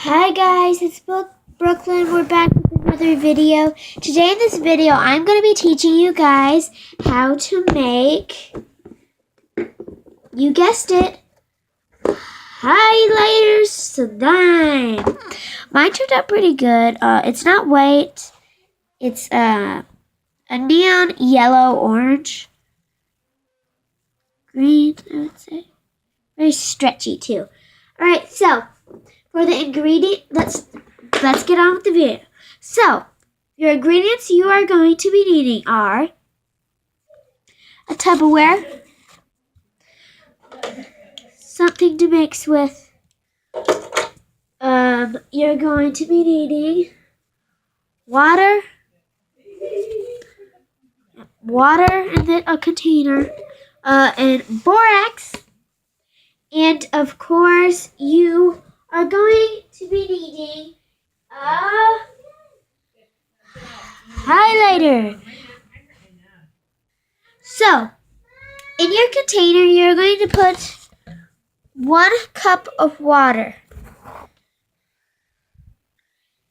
Hi guys, it's Brooklyn. We're back with another video. Today in this video, I'm going to be teaching you guys how to make, you guessed it, highlighter slime. Mine turned out pretty good. It's not white. It's a neon yellow, orange, green, I would say. Very stretchy too. Alright, so for the ingredient, let's get on with the video. So, your ingredients you are going to be needing are a Tupperware, something to mix with. You're going to be needing water, and then a container, and borax, and of course you are going to be needing a highlighter. So, in your container, you're going to put 1 cup of water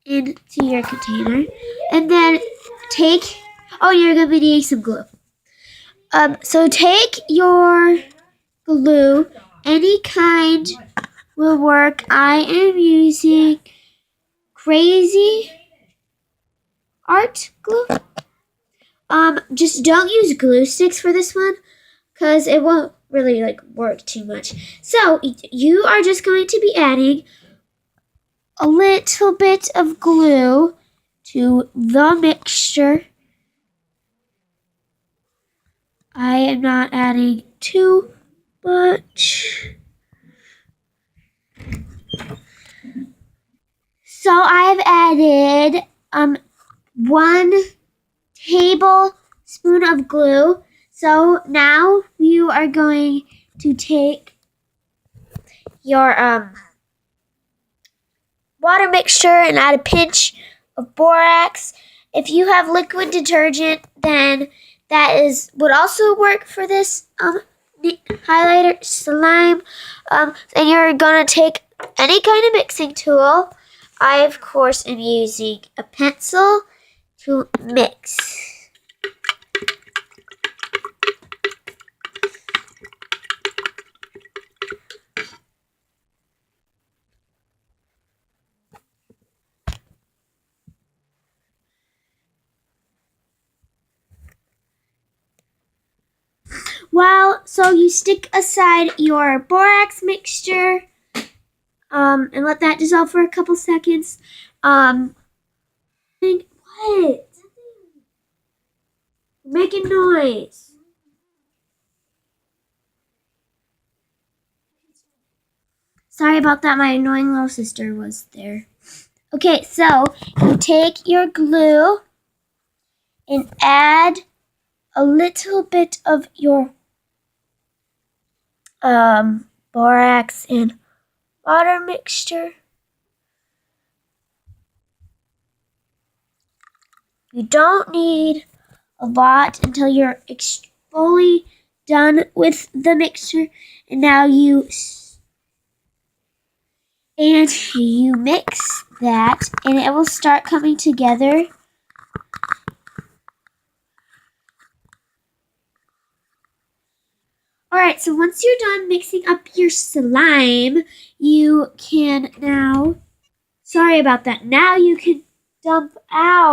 into your container, and then you're going to be needing some glue. So take your glue, any kind will work. I am using Crazy Art glue. Just don't use glue sticks for this one, because it won't really work too much. So you are just going to be adding a little bit of glue to the mixture. I am not adding too much. So I've added 1 tablespoon of glue. So now you are going to take your water mixture and add a pinch of borax. If you have liquid detergent, then that would also work for this highlighter slime. And you're gonna take any kind of mixing tool. I of course am using a pencil to mix. So you stick aside your borax mixture, and let that dissolve for a couple seconds. What? Making noise. Sorry about that, my annoying little sister was there. Okay, so you take your glue and add a little bit of your borax and water mixture. You don't need a lot until you're fully done with the mixture. And now you mix that, and it will start coming together. Alright, so once you're done mixing up your slime, you can now, sorry about that, now you can dump out